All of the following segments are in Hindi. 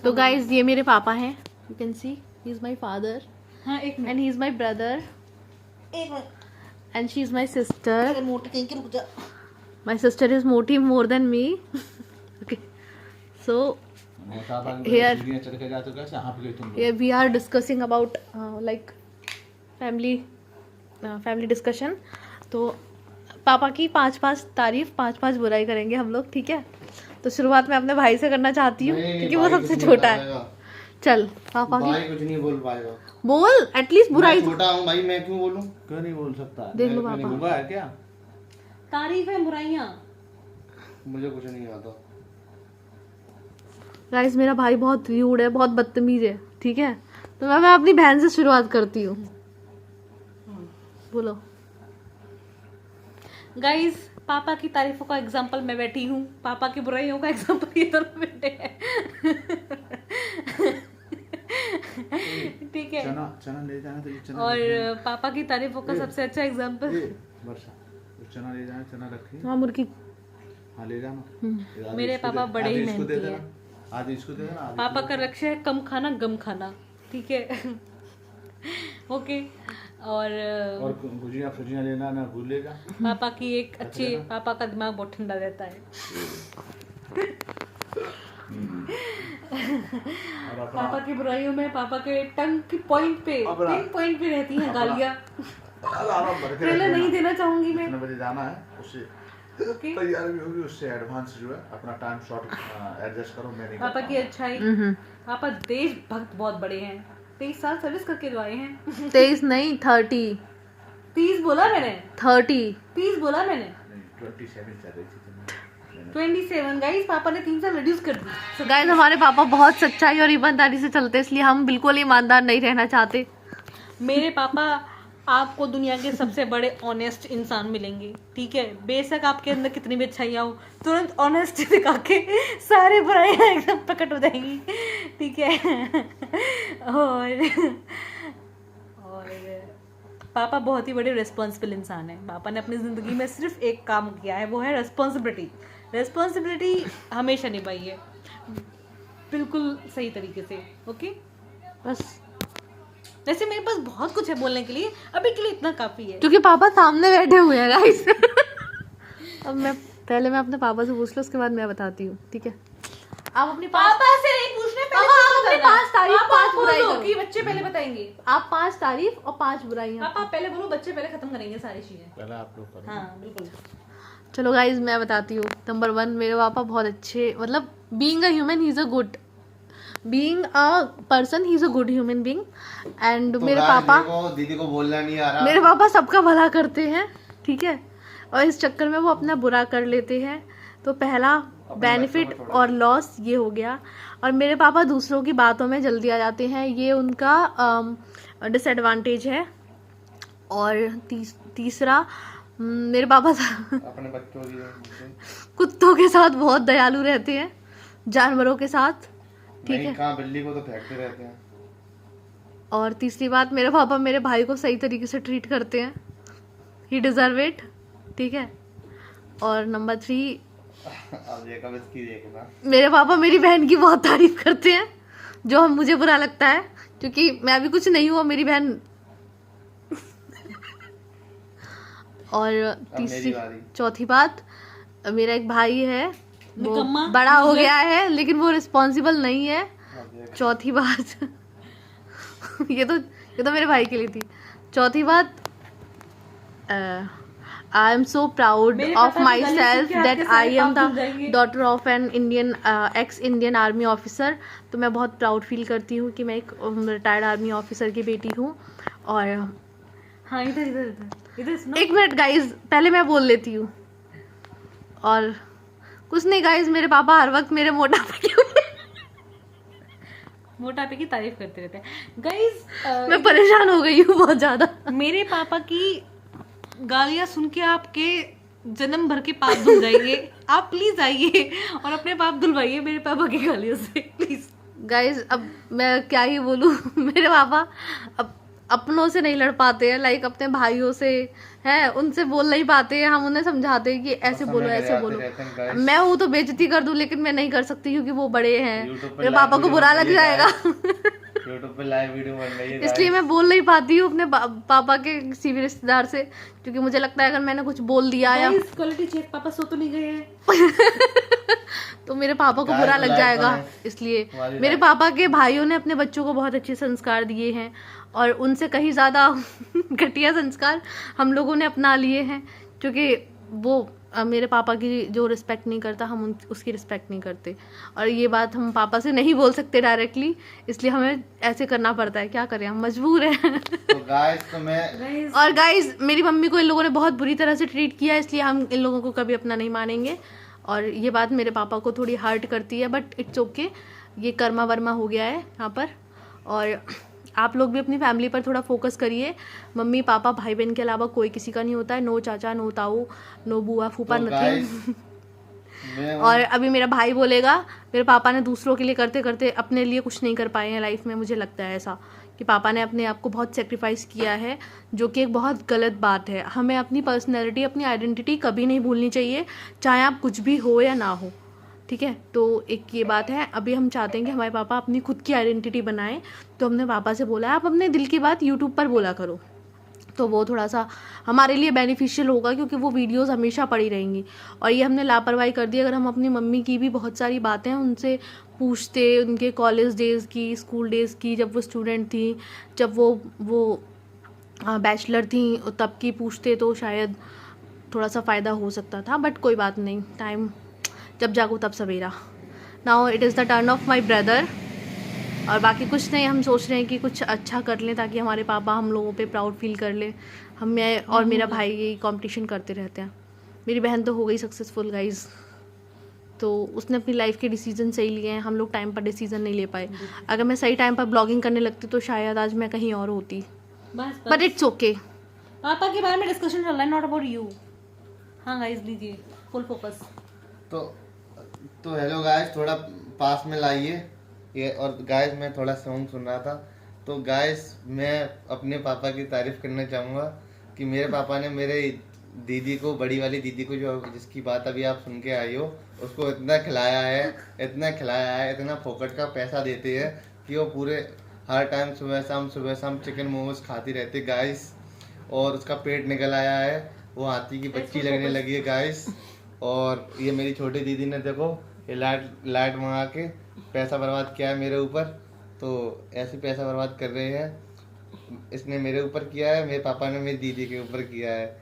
तो गाइज ये मेरे पापा हैं, you can see he is my father and he is my brother and she is my sister. My sister is मोटी more than me. Okay, so here we are discussing about like family discussion. तो पापा की 5 तारीफ 5 बुराई करेंगे हम लोग, ठीक है. तो शुरुआत मैं अपने भाई से करना चाहती हूँ क्योंकि वो सबसे छोटा है. चल पापा की भाई कुछ नहीं बोल पाएगा. बोल एटलीस्ट बुराई. मैं छोटा हूँ भाई, मैं क्यों बोलूं? क्यों नहीं बोल सकता? देख लो पापा, हुआ है क्या? तारीफ है बुराइयां मुझे कुछ नहीं आता. गाइस मेरा भाई बहुत रूड है, बहुत बदतमीज है, ठीक है. तो मैं अपनी बहन से शुरुआत करती हूँ. बोलो. गाइस, पापा की तारीफों का एग्जांपल मैं बैठी हूँ, पापा की बुराइयों का एग्जांपल ये दोनों बैठे हैं. ठीक है. चना ले जाना, तो ये चना. और पापा की तारीफों का सबसे अच्छा एग्जांपल वर्षा, चना ले जाना, चना रखी. हाँ मुर्गी. हाँ ले जाना. मेरे पापा बड़े ही मेहनती हैं. आज इसको दे देना. पापा का लक्ष्य है कम खाना गम खाना, ठीक है. ओके. और भुजिया लेना ना भूलेगा. पापा की एक अच्छी, पापा का दिमाग बहुत ठंडा रहता है. पापा की बुराइयों में पापा के टंग की पॉइंट पे रहती हैं गालियाँ. पहले नहीं देना चाहूंगी मैं. बजे जाना है उससे तैयारी भी होगी, उससे एडवांस जो है अपना टाइम शॉर्ट एडजस्ट करो. मैं नहीं. पापा की अच्छाई, पापा देशभक्त बहुत बड़े हैं. 23 साल सर्विस करके जो आए हैं. 23 नहीं 30. 30 बोला मैंने. 30 बोला मैंने. 27 चल रही थी. 27 गाइस, पापा ने 3 साल रिड्यूस कर दी. So गाइस हमारे पापा बहुत सच्चाई और ईमानदारी से चलते हैं, इसलिए हम बिल्कुल ईमानदार नहीं रहना चाहते. मेरे पापा आपको दुनिया के सबसे बड़े ऑनेस्ट इंसान मिलेंगे, ठीक है. बेशक आपके अंदर कितनी भी अच्छाइयाँ हो, तुरंत ऑनेस्टी दिखा के सारे बुराइयाँ एकदम प्रकट हो जाएंगी, ठीक है. और पापा बहुत ही बड़े रिस्पॉन्सिबल इंसान हैं. पापा ने अपनी ज़िंदगी में सिर्फ एक काम किया है, वो है रिस्पॉन्सिबिलिटी हमेशा निभाई है, बिल्कुल सही तरीके से. ओके, बस. वैसे मेरे पास बहुत कुछ है बोलने के लिए, अभी के लिए इतना काफी है क्योंकि पापा सामने बैठे हुए हैं गाइस. अब मैं अपने पापा से पूछ लो, उसके बाद मैं बताती हूँ, ठीक है. आप अपने पापा से नहीं पूछने, पहले आप अपनी 5 तारीफ 5 बुराई बोलो करो कि बच्चे पहले बताएंगे. आप 5 तारीफ और 5 बुराइयां. पापा पहले बोलो, बच्चे पहले खत्म करेंगे सारी चीजें. पहले आप लोग करो. हाँ बिल्कुल. चलो गाइज मैं बताती हूँ. नंबर 1, मेरे पापा बहुत अच्छे, मतलब being a human he is a good, being a person he is a good human being. And मेरे पापा, दीदी को बोलना नहीं आ रहा, मेरे पापा सबका भला करते हैं, ठीक है. और इस चक्कर में वो अपना बुरा कर लेते हैं. तो पहला बेनिफिट और लॉस ये हो गया. और मेरे पापा दूसरों की बातों में जल्दी आ जाते हैं, ये उनका डिसएडवांटेज है. और तीसरा, मेरे पापा अपने बच्चों की कुत्तों के साथ बहुत दयालु रहते हैं, जानवरों के साथ, ठीक है. कहाँ बिल्ली को तो फेंकते रहते हैं. और तीसरी बात, मेरे पापा मेरे भाई को सही तरीके से ट्रीट करते हैं, ही डिजर्व इट, ठीक है. और नंबर 3, अब देखना, मेरे पापा मेरी बहन की बहुत तारीफ करते हैं, जो मुझे बुरा लगता है क्योंकि मैं अभी कुछ नहीं हूँ, मेरी बहन. और चौथी बात, मेरा एक भाई है, वो बड़ा हो गया है लेकिन वो रिस्पॉन्सिबल नहीं है. चौथी बात ये तो मेरे भाई के लिए थी. चौथी बात, I am so proud of my self that I am the daughter of an Indian ex Indian army officer. तो मैं बहुत प्राउड फील करती हूँ कि मैं एक रिटायर्ड आर्मी ऑफिसर की बेटी हूँ. और हाँ, इधर एक मिनट गाइज, पहले मैं बोल लेती हूँ. और कुछ नहीं गाइज, मेरे पापा हर वक्त मेरे मोटापे की तारीफ करते रहते हैं गाइज. मैं परेशान हो गई हूँ बहुत ज्यादा. मेरे पापा की गालियाँ सुन के आपके जन्म भर के पाप धुल जाएंगे. आप प्लीज आइए और अपने पाप धुलवाइए मेरे पापा की गालियों से प्लीज. गाइज अब मैं क्या ही बोलूँ. मेरे पापा अब अपनों से नहीं लड़ पाते हैं, लाइक अपने भाइयों से है, उनसे बोल नहीं पाते हैं, हम उन्हें समझाते हैं कि ऐसे बोलो ऐसे बोलो। मैं वो तो बेइज्जती कर दूं, लेकिन मैं नहीं कर सकती क्योंकि वो बड़े हैं, मेरे पापा को बुरा लग जाएगा। यूट्यूब पे लाइव वीडियो बन रही है, इसलिए मैं बोल नहीं पाती हूँ अपने पापा के किसी भी रिश्तेदार से, क्योंकि मुझे लगता है अगर मैंने कुछ बोल दिया या क्वालिटी चेक, पापा सो तो नहीं गए हैं तो मेरे पापा को बुरा लग जाएगा। इसलिए मेरे पापा के भाइयों ने अपने बच्चों को बहुत अच्छे संस्कार दिए हैं, और उनसे कहीं ज़्यादा घटिया संस्कार हम लोगों ने अपना लिए हैं, क्योंकि वो मेरे पापा की जो रिस्पेक्ट नहीं करता, हम उसकी रिस्पेक्ट नहीं करते। और ये बात हम पापा से नहीं बोल सकते डायरेक्टली, इसलिए हमें ऐसे करना पड़ता है, क्या करें, हम मजबूर हैं। तो गाइस तो मैं और गाइस मेरी मम्मी को इन लोगों ने बहुत बुरी तरह से ट्रीट किया, इसलिए हम इन लोगों को कभी अपना नहीं मानेंगे। और ये बात मेरे पापा को थोड़ी हर्ट करती है, बट इट्स ओके, ये कर्मा वर्मा हो गया है यहाँ पर। और आप लोग भी अपनी फैमिली पर थोड़ा फोकस करिए। मम्मी पापा भाई बहन के अलावा कोई किसी का नहीं होता है, नो चाचा नो ताऊ नो बुआ फूफा नथिंग। और अभी मेरा भाई बोलेगा मेरे पापा ने दूसरों के लिए करते करते अपने लिए कुछ नहीं कर पाए हैं लाइफ में। मुझे लगता है ऐसा कि पापा ने अपने आप को बहुत सेक्रीफाइस किया है, जो कि एक बहुत गलत बात है। हमें अपनी पर्सनैलिटी, अपनी आइडेंटिटी कभी नहीं भूलनी चाहिए, चाहे आप कुछ भी हो या ना हो, ठीक है। तो एक ये बात है, अभी हम चाहते हैं कि हमारे पापा अपनी खुद की आइडेंटिटी बनाएं, तो हमने पापा से बोला है आप अपने दिल की बात यूट्यूब पर बोला करो, तो वो थोड़ा सा हमारे लिए बेनिफिशियल होगा, क्योंकि वो वीडियोस हमेशा पड़ी रहेंगी। और ये हमने लापरवाही कर दी, अगर हम अपनी मम्मी की भी बहुत सारी बातें उनसे पूछते, उनके कॉलेज डेज़ की, स्कूल डेज़ की, जब वो स्टूडेंट थी, जब वो बैचलर थी, तब की पूछते, तो शायद थोड़ा सा फ़ायदा हो सकता था। बट कोई बात नहीं, टाइम जब जागो तब सवेरा। Now it is the turn of my brother. और बाकी कुछ नहीं, हम सोच रहे हैं कि कुछ अच्छा कर लें ताकि हमारे पापा हम लोगों पे प्राउड फील कर ले। मैं और मेरा भाई यही कंपटीशन करते रहते हैं। मेरी बहन तो हो गई सक्सेसफुल गाइज, तो उसने अपनी लाइफ के डिसीजन सही लिए हैं, हम लोग टाइम पर डिसीजन नहीं ले पाए। अगर मैं सही टाइम पर ब्लॉगिंग करने लगती तो शायद आज मैं कहीं और होती, बट इट्स ओके। पापा के बारे में डिस्कशन चल रहा है, नॉट अबाउट यू। हाँ गाइज लीजिए फुल फोकस। तो हेलो गाइस, थोड़ा पास में लाइए ये। और गाइस मैं थोड़ा सॉन्ग सुन रहा था, तो गाइस मैं अपने पापा की तारीफ करना चाहूँगा कि मेरे पापा ने मेरे दीदी को, बड़ी वाली दीदी को, जो जिसकी बात अभी आप सुन के आई हो, उसको इतना खिलाया है, इतना फोकट का पैसा देते हैं कि वो पूरे हर टाइम सुबह शाम चिकन मोमोज खाती रहती है गाइस। और उसका पेट निकल आया है, वो हाथी की बच्ची लगने लगी है गाइस। और ये मेरी छोटी दीदी ने देखो ये लाइट मंगा के पैसा बर्बाद किया है मेरे ऊपर। तो ऐसे पैसा बर्बाद कर रहे हैं, इसने मेरे ऊपर किया है, मेरे पापा ने मेरी दीदी के ऊपर किया है।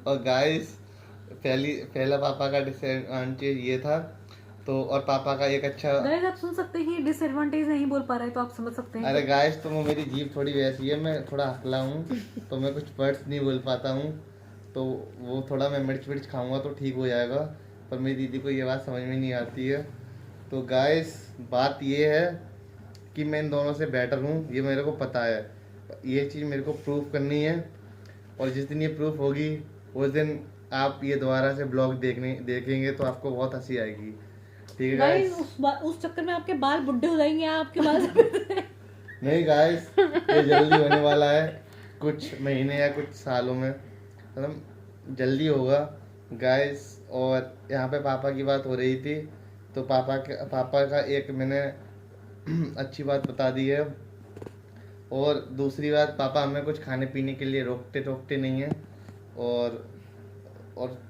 और गाइस पहला पापा का डिसएडवांटेज ये था। तो और पापा का एक अच्छा, गाइस आप सुन सकते हैं डिसएडवांटेज नहीं बोल पा रहा है तो आप समझ सकते हैं। अरे गाइस तो वो मेरी जीभ थोड़ी वैसी है, मैं थोड़ा हकला हूँ, तो मैं कुछ वर्ड्स नहीं बोल पाता हूँ। तो वो थोड़ा मैं मिर्च खाऊंगा तो ठीक हो जाएगा, पर मेरी दीदी को ये बात समझ में नहीं आती है। तो गाइस बात ये है कि मैं इन दोनों से बेटर हूँ, ये मेरे को पता है। ये चीज़ मेरे को प्रूफ करनी है, और जिस दिन ये प्रूफ होगी उस दिन आप ये दोबारा से ब्लॉग देखेंगे तो आपको बहुत हंसी आएगी, ठीक है गाइस। उस चक्कर में आपके बाल बुढ़े हो जाएंगे, आपके बाल नहीं गाइस, ये जल्दी होने वाला है, कुछ महीने या कुछ सालों में, मतलब जल्दी होगा गाइस। और यहाँ पे पापा की बात हो रही थी, तो पापा का एक मैंने अच्छी बात बता दी है। और दूसरी बात, पापा हमें कुछ खाने पीने के लिए रोकते नहीं है। और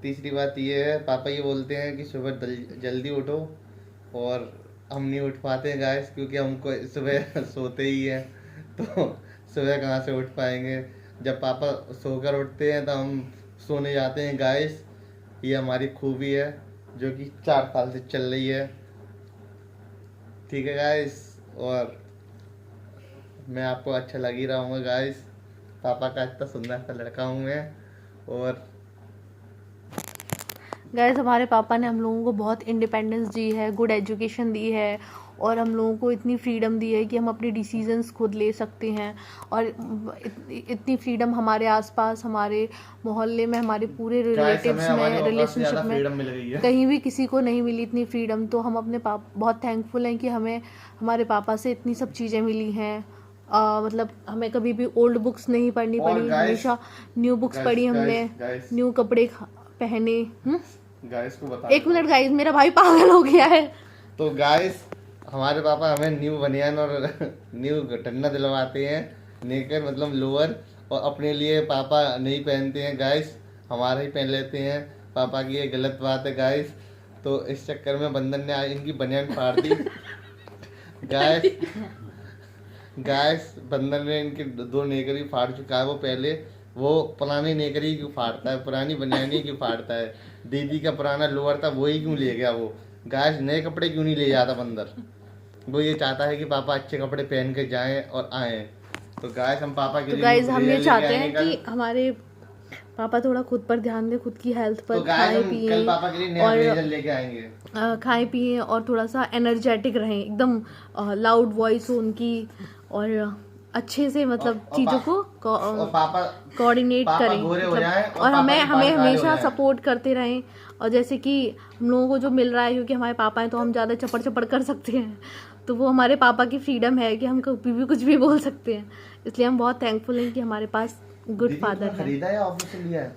तीसरी बात ये है, पापा ये बोलते हैं कि सुबह जल्दी उठो, और हम नहीं उठ पाते हैं गाइस, क्योंकि हमको सुबह सोते ही है, तो सुबह कहाँ से उठ पाएंगे। जब पापा सोकर उठते हैं तो हम सोने जाते हैं गाइस। ये हमारी खूबी है जो कि 4 साल से चल रही है, ठीक है गाइस। और मैं आपको अच्छा लग ही रहा हूँ गाइस, पापा का इतना सुंदर सा लड़का हूँ मैं। और गाइस हमारे पापा ने हम लोगों को बहुत इंडिपेंडेंस दी है, गुड एजुकेशन दी है, और हम लोगों को इतनी फ्रीडम दी है कि हम अपने डिसीजंस खुद ले सकते हैं। और इतनी फ्रीडम हमारे आसपास, हमारे मोहल्ले में, हमारे पूरे रिलेटिव्स में, रिलेशनशिप में कहीं भी किसी को नहीं मिली इतनी फ्रीडम। तो हम अपने बहुत थैंकफुल हैं कि हमें हमारे पापा से इतनी सब चीज़ें मिली हैं। मतलब हमें कभी भी ओल्ड बुक्स नहीं पढ़नी और पड़ी, guys- हमेशा न्यू बुक्स guys- पढ़ी हमने, guys- न्यू कपड़े पहने। गाइस को बता एक मिनट गाइस, मेरा भाई पागल हो गया है। तो गाइस हमारे पापा हमें न्यू बनियान और न्यू टन्ना दिलवाते हैं, नेकर मतलब लोअर, और अपने लिए पापा नहीं पहनते हैं गाइस, हमारा ही पहन लेते हैं। पापा की ये गलत बात है गाइस। तो इस चक्कर में बंदर ने आज इनकी बनियान फाड़ दी गाइस बंदर ने इनके 2 नेकरी फाड़ चुका है। वो पहले वो पुरानी नेकरी क्यों फाड़ता है, पुरानी बनियानी क्यों फाड़ता है, दीदी का पुराना लोअर था वही क्यों ले गया वो। गाइस नए कपड़े क्यों नहीं ले जाता बंदर, वो ये चाहता है कि पापा अच्छे कपड़े पहन के जाएं और आएं। तो गाइस हम पापा के तो लिए गाइस हम ये लेके चाहते आएंगे हैं कल। कि हमारे पापा थोड़ा खुद पर ध्यान दें, खुद की हेल्थ पर, तो गाइस खाएं हम कल पिए पापा के लिए नया और ब्लेजर लेके आएंगे। खाएं पिए और थोड़ा सा एनर्जेटिक रहें, एकदम लाउड वॉइस हो उनकी, और अच्छे से मतलब चीज़ों को और पापा कोऑर्डिनेट पापा करें गोरे हो मतलब, जाएं और पापा हमें के हमें बाल काले हो हमेशा जाएं। सपोर्ट करते रहें। और जैसे कि हम लोगों को जो मिल रहा है, क्योंकि हमारे पापा हैं तो हम ज़्यादा चपड़ चपड़ कर सकते हैं, तो वो हमारे पापा की फ्रीडम है कि हम कभी भी कुछ भी बोल सकते हैं। इसलिए हम बहुत थैंकफुल हैं कि हमारे पास गुड दीदी, फादर तुमने है। खरीदा या ऑफिस से लिया है?